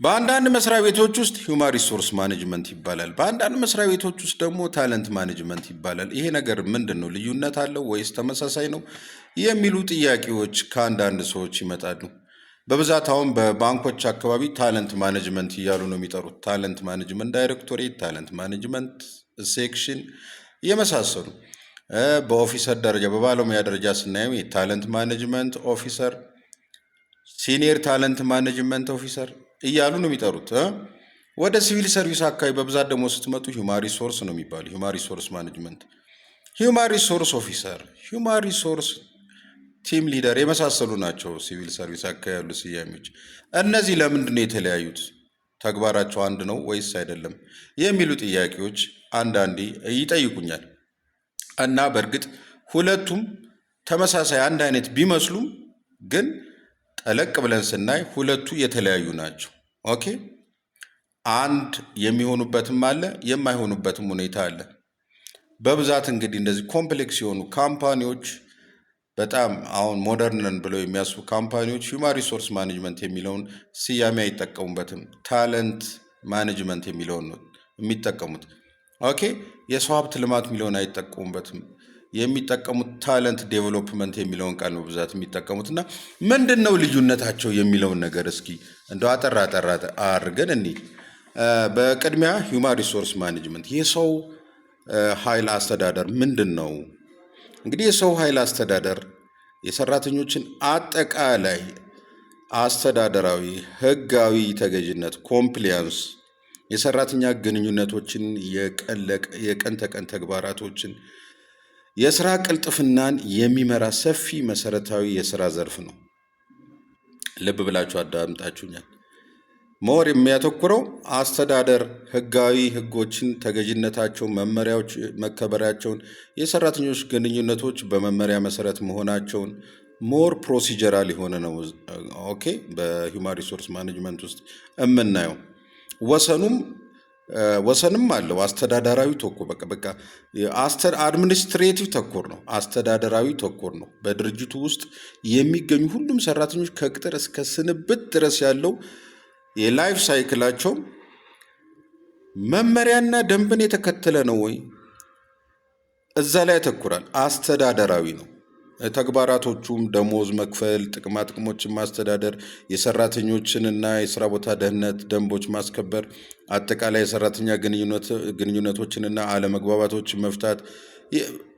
በአንዳንድ መስሪያ ቤቶች ውስጥ ሂውማን ሪሶርስ ማኔጅመንት ይባላል። በአንዳንድ መስሪያ ቤቶች ውስጥ ደግሞ ታለንት ማኔጅመንት ይባላል። ይሄ ነገር ምንድን ነው? ልዩነት አለው ወይስ ተመሳሳይ ነው? የሚሉ ጥያቄዎች ከአንዳንድ ሰዎች ይመጣሉ። በብዛት አሁን በባንኮች አካባቢ ታለንት ማኔጅመንት እያሉ ነው የሚጠሩት። ታለንት ማኔጅመንት ዳይሬክቶሬት፣ ታለንት ማኔጅመንት ሴክሽን የመሳሰሉ። በኦፊሰር ደረጃ በባለሙያ ደረጃ ስናየው የታለንት ማኔጅመንት ኦፊሰር፣ ሲኒየር ታለንት ማኔጅመንት ኦፊሰር እያሉ ነው የሚጠሩት። ወደ ሲቪል ሰርቪስ አካባቢ በብዛት ደግሞ ስትመጡ ሂውማን ሪሶርስ ነው የሚባሉ። ሂውማን ሪሶርስ ማኔጅመንት፣ ሂውማን ሪሶርስ ኦፊሰር፣ ሂውማን ሪሶርስ ቲም ሊደር የመሳሰሉ ናቸው ሲቪል ሰርቪስ አካባቢ ያሉ ስያሜዎች። እነዚህ ለምንድን ነው የተለያዩት? ተግባራቸው አንድ ነው ወይስ አይደለም? የሚሉ ጥያቄዎች አንዳንዴ ይጠይቁኛል። እና በእርግጥ ሁለቱም ተመሳሳይ አንድ አይነት ቢመስሉም ግን ጠለቅ ብለን ስናይ ሁለቱ የተለያዩ ናቸው። ኦኬ፣ አንድ የሚሆኑበትም አለ የማይሆኑበትም ሁኔታ አለ። በብዛት እንግዲህ እንደዚህ ኮምፕሌክስ የሆኑ ካምፓኒዎች በጣም አሁን ሞደርን ነን ብለው የሚያስቡ ካምፓኒዎች ሂውማን ሪሶርስ ማኔጅመንት የሚለውን ስያሜ አይጠቀሙበትም። ታለንት ማኔጅመንት የሚለውን ነው የሚጠቀሙት። ኦኬ፣ የሰው ሀብት ልማት የሚለውን አይጠቀሙበትም። የሚጠቀሙት ታለንት ዴቨሎፕመንት የሚለውን ቃል ነው በብዛት የሚጠቀሙት። እና ምንድን ነው ልዩነታቸው የሚለውን ነገር እስኪ እንደው አጠር አድርገን እንሂድ። በቅድሚያ ሂውማን ሪሶርስ ማኔጅመንት የሰው ኃይል አስተዳደር ምንድን ነው? እንግዲህ የሰው ኃይል አስተዳደር የሰራተኞችን አጠቃላይ አስተዳደራዊ፣ ህጋዊ ተገዥነት ኮምፕሊያንስ፣ የሰራተኛ ግንኙነቶችን፣ የቀን ተቀን ተግባራቶችን፣ የስራ ቅልጥፍናን የሚመራ ሰፊ መሰረታዊ የስራ ዘርፍ ነው። ልብ ብላችሁ አዳምጣችሁኛል። ሞር የሚያተኩረው አስተዳደር ህጋዊ ህጎችን ተገዥነታቸውን፣ መመሪያዎች መከበራቸውን፣ የሰራተኞች ግንኙነቶች በመመሪያ መሰረት መሆናቸውን ሞር ፕሮሲጀራል የሆነ ነው። ኦኬ፣ በሂውማን ሪሶርስ ማኔጅመንት ውስጥ የምናየው ወሰንም አለው። አስተዳደራዊ ተኮር በቃ አድሚኒስትሬቲቭ ተኮር ነው። አስተዳደራዊ ተኮር ነው። በድርጅቱ ውስጥ የሚገኙ ሁሉም ሰራተኞች ከቅጥር እስከ ስንብት ድረስ ያለው የላይፍ ሳይክላቸው መመሪያና ደንብን የተከተለ ነው ወይ? እዛ ላይ ያተኩራል። አስተዳደራዊ ነው። ተግባራቶቹም ደሞዝ መክፈል፣ ጥቅማ ጥቅሞችን ማስተዳደር፣ የሰራተኞችንና የስራ ቦታ ደህንነት ደንቦች ማስከበር፣ አጠቃላይ የሰራተኛ ግንኙነቶችንና አለመግባባቶችን መፍታት፣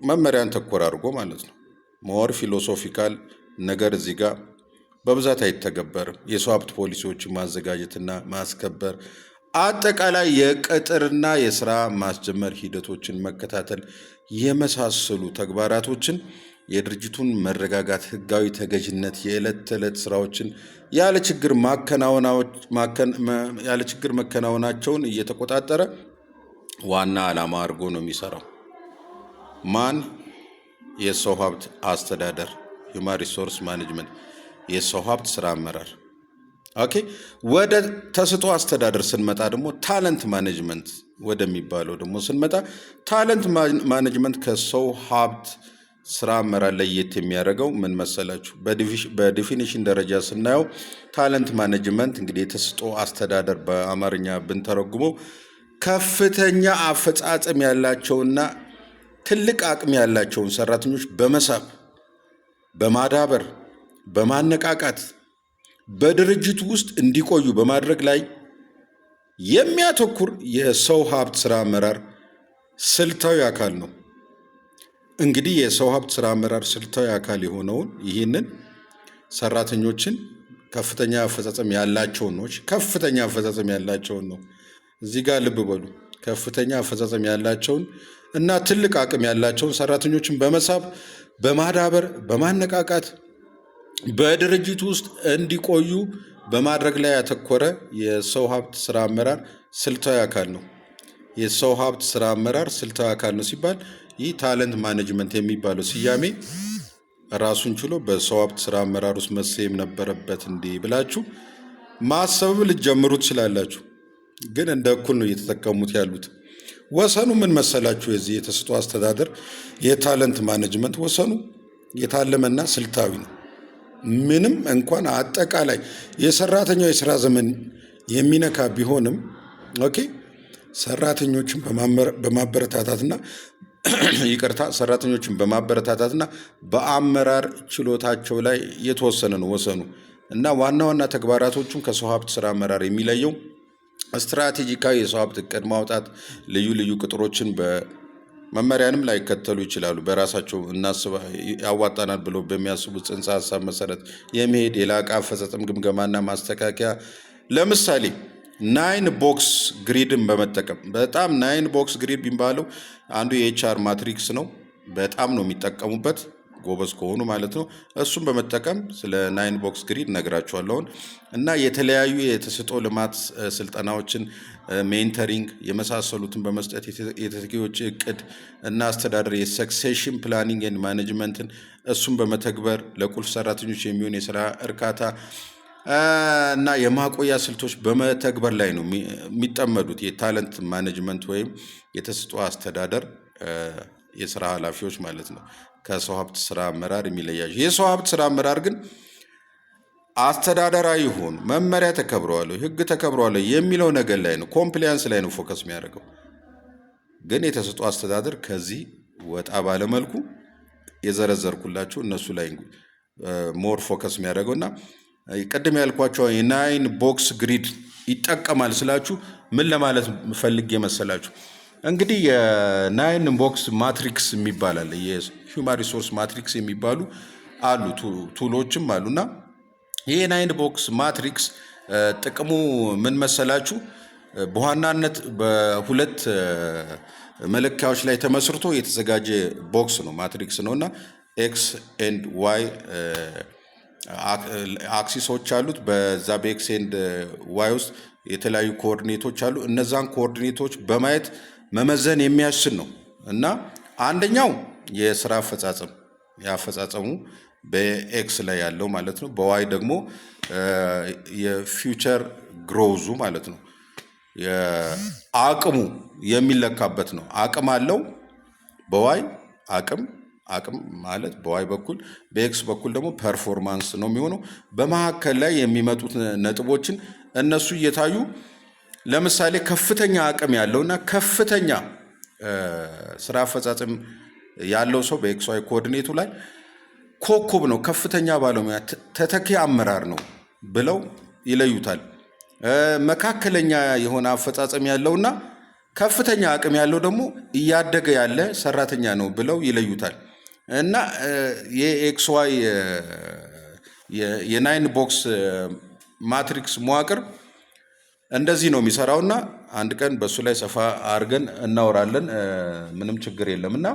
መመሪያን ተኮር አድርጎ ማለት ነው። ሞር ፊሎሶፊካል ነገር እዚህ ጋር በብዛት አይተገበርም። የሰው ሀብት ፖሊሲዎችን ማዘጋጀትና ማስከበር፣ አጠቃላይ የቅጥርና የስራ ማስጀመር ሂደቶችን መከታተል የመሳሰሉ ተግባራቶችን የድርጅቱን መረጋጋት፣ ህጋዊ ተገዥነት፣ የዕለት ተዕለት ስራዎችን ያለ ችግር መከናወናቸውን እየተቆጣጠረ ዋና ዓላማ አድርጎ ነው የሚሰራው። ማን? የሰው ሀብት አስተዳደር ሂውማን ሪሶርስ ማኔጅመንት፣ የሰው ሀብት ስራ አመራር። ኦኬ፣ ወደ ተሰጥኦ አስተዳደር ስንመጣ ደግሞ ታለንት ማኔጅመንት ወደሚባለው ደግሞ ስንመጣ ታለንት ማኔጅመንት ከሰው ሀብት ስራ አመራር ለየት የሚያደርገው ምን መሰላችሁ? በዲፊኒሽን ደረጃ ስናየው ታለንት ማኔጅመንት እንግዲህ የተሰጥኦ አስተዳደር በአማርኛ ብንተረጉመው ከፍተኛ አፈጻጸም ያላቸውና ትልቅ አቅም ያላቸውን ሰራተኞች በመሳብ በማዳበር በማነቃቃት በድርጅቱ ውስጥ እንዲቆዩ በማድረግ ላይ የሚያተኩር የሰው ሀብት ስራ አመራር ስልታዊ አካል ነው። እንግዲህ የሰው ሀብት ስራ አመራር ስልታዊ አካል የሆነውን ይህንን ሰራተኞችን ከፍተኛ አፈጻጸም ያላቸውን ነው። እዚህ ጋር ልብ በሉ። ከፍተኛ አፈጻጸም ያላቸውን እና ትልቅ አቅም ያላቸውን ሰራተኞችን በመሳብ በማዳበር በማነቃቃት በድርጅቱ ውስጥ እንዲቆዩ በማድረግ ላይ ያተኮረ የሰው ሀብት ስራ አመራር ስልታዊ አካል ነው። የሰው ሀብት ስራ አመራር ስልታዊ አካል ነው ሲባል ይህ ታለንት ማኔጅመንት የሚባለው ስያሜ ራሱን ችሎ በሰው ሀብት ስራ አመራር ውስጥ መሰየም ነበረበት እንዴ ብላችሁ ማሰብ ልትጀምሩ ትችላላችሁ። ግን እንደ እኩል ነው እየተጠቀሙት ያሉት። ወሰኑ ምን መሰላችሁ? የዚህ የተሰጥኦ አስተዳደር የታለንት ማኔጅመንት ወሰኑ የታለመና ስልታዊ ነው። ምንም እንኳን አጠቃላይ የሰራተኛው የስራ ዘመን የሚነካ ቢሆንም ኦኬ ሰራተኞችን በማበረታታትና ይቅርታ ሰራተኞችን በማበረታታትና በአመራር ችሎታቸው ላይ የተወሰነ ነው ወሰኑ እና ዋና ዋና ተግባራቶቹን ከሰው ሀብት ስራ አመራር የሚለየው ስትራቴጂካዊ የሰው ሀብት እቅድ ማውጣት፣ ልዩ ልዩ ቅጥሮችን በመመሪያንም ላይከተሉ ይችላሉ። በራሳቸው ያዋጣናል ብለው በሚያስቡት ጽንሰ ሀሳብ መሰረት የመሄድ የላቀ አፈጻጸም ግምገማና ማስተካከያ። ለምሳሌ 9 ቦክስ ግሪድን በመጠቀም በጣም 9 ቦክስ ግሪድ ቢባለው አንዱ የኤችአር ማትሪክስ ነው። በጣም ነው የሚጠቀሙበት ጎበዝ ከሆኑ ማለት ነው። እሱም በመጠቀም ስለ 9 ቦክስ ግሪድ ነግራችኋለሁ እና የተለያዩ የተሰጥኦ ልማት ስልጠናዎችን ሜንተሪንግ የመሳሰሉትን በመስጠት የተተኪዎች እቅድ እና አስተዳደር የሰክሴሽን ፕላኒንግ ኤንድ ማኔጅመንትን እሱም በመተግበር ለቁልፍ ሰራተኞች የሚሆን የስራ እርካታ እና የማቆያ ስልቶች በመተግበር ላይ ነው የሚጠመዱት የታለንት ማኔጅመንት ወይም የተሰጥኦ አስተዳደር የስራ ኃላፊዎች ማለት ነው። ከሰው ሀብት ስራ አመራር የሚለያቸው የሰው ሀብት ስራ አመራር ግን አስተዳደራዊ ይሁን መመሪያ ተከብረዋል፣ ህግ ተከብረዋል የሚለው ነገር ላይ ነው፣ ኮምፕሊያንስ ላይ ነው ፎከስ የሚያደርገው። ግን የተሰጥኦ አስተዳደር ከዚህ ወጣ ባለመልኩ የዘረዘርኩላችሁ እነሱ ላይ ሞር ፎከስ የሚያደርገውና ቅድም ያልኳቸው የ9 ቦክስ ግሪድ ይጠቀማል ስላችሁ ምን ለማለት ፈልጌ መሰላችሁ? እንግዲህ የ9 ቦክስ ማትሪክስ የሚባል አለ። የሂውማን ሪሶርስ ማትሪክስ የሚባሉ አሉ፣ ቱሎችም አሉና ይሄ 9 ቦክስ ማትሪክስ ጥቅሙ ምን መሰላችሁ? በዋናነት በሁለት መለኪያዎች ላይ ተመስርቶ የተዘጋጀ ቦክስ ነው፣ ማትሪክስ ነውና ኤክስ ኤንድ ዋይ አክሲሶች አሉት። በዛ በኤክስ ኤንድ ዋይ ውስጥ የተለያዩ ኮኦርዲኔቶች አሉ። እነዛን ኮኦርዲኔቶች በማየት መመዘን የሚያስችል ነው እና አንደኛው የስራ አፈጻጸም የአፈጻጸሙ በኤክስ ላይ ያለው ማለት ነው። በዋይ ደግሞ የፊውቸር ግሮዙ ማለት ነው፣ አቅሙ የሚለካበት ነው። አቅም አለው በዋይ አቅም ማለት በዋይ በኩል፣ በኤክስ በኩል ደግሞ ፐርፎርማንስ ነው የሚሆነው። በመካከል ላይ የሚመጡት ነጥቦችን እነሱ እየታዩ ለምሳሌ ከፍተኛ አቅም ያለውና ከፍተኛ ስራ አፈጻጸም ያለው ሰው በኤክስ ዋይ ኮኦርዲኔቱ ላይ ኮከብ ነው፣ ከፍተኛ ባለሙያ ተተኪ አመራር ነው ብለው ይለዩታል። መካከለኛ የሆነ አፈጻጸም ያለውና ከፍተኛ አቅም ያለው ደግሞ እያደገ ያለ ሰራተኛ ነው ብለው ይለዩታል። እና የኤክስ ዋይ የ9 ቦክስ ማትሪክስ መዋቅር እንደዚህ ነው የሚሰራውና አንድ ቀን በሱ ላይ ሰፋ አድርገን እናወራለን። ምንም ችግር የለም። እና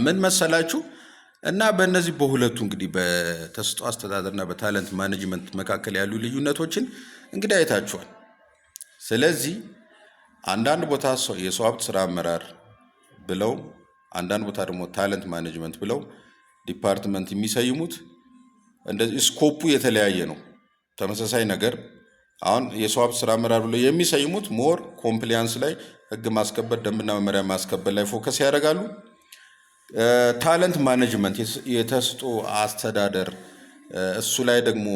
ምን መሰላችሁ እና በእነዚህ በሁለቱ እንግዲህ በተሰጥኦ አስተዳደርና በታለንት ማኔጅመንት መካከል ያሉ ልዩነቶችን እንግዲህ አይታችኋል። ስለዚህ አንዳንድ ቦታ የሰው ሀብት ስራ አመራር ብለው አንዳንድ ቦታ ደግሞ ታለንት ማኔጅመንት ብለው ዲፓርትመንት የሚሰይሙት እንደዚህ ስኮፑ የተለያየ ነው። ተመሳሳይ ነገር አሁን የሰው ሀብት ስራ አመራር ብለው የሚሰይሙት ሞር ኮምፕሊያንስ ላይ ህግ ማስከበር፣ ደንብና መመሪያ ማስከበር ላይ ፎከስ ያደርጋሉ። ታለንት ማኔጅመንት የተሰጥኦ አስተዳደር እሱ ላይ ደግሞ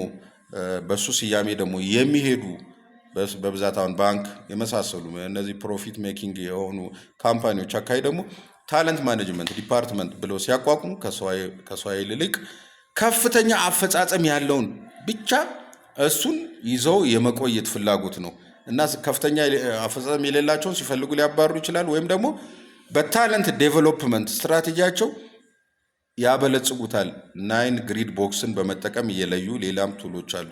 በሱ ስያሜ ደግሞ የሚሄዱ በብዛት አሁን ባንክ የመሳሰሉ እነዚህ ፕሮፊት ሜኪንግ የሆኑ ካምፓኒዎች አካባቢ ደግሞ ታለንት ማኔጅመንት ዲፓርትመንት ብለው ሲያቋቁሙ ከሰው ኃይል ይልቅ ከፍተኛ አፈጻጸም ያለውን ብቻ እሱን ይዘው የመቆየት ፍላጎት ነው እና ከፍተኛ አፈጻጸም የሌላቸውን ሲፈልጉ ሊያባሩ ይችላል፣ ወይም ደግሞ በታለንት ዴቨሎፕመንት ስትራቴጂያቸው ያበለጽጉታል። 9 ግሪድ ቦክስን በመጠቀም እየለዩ ሌላም ቱሎች አሉ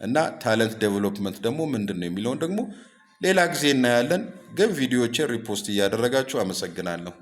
እና ታለንት ዴቨሎፕመንት ደግሞ ምንድን ነው የሚለውን ደግሞ ሌላ ጊዜ እናያለን። ግን ቪዲዮዎችን ሪፖስት እያደረጋችሁ አመሰግናለሁ።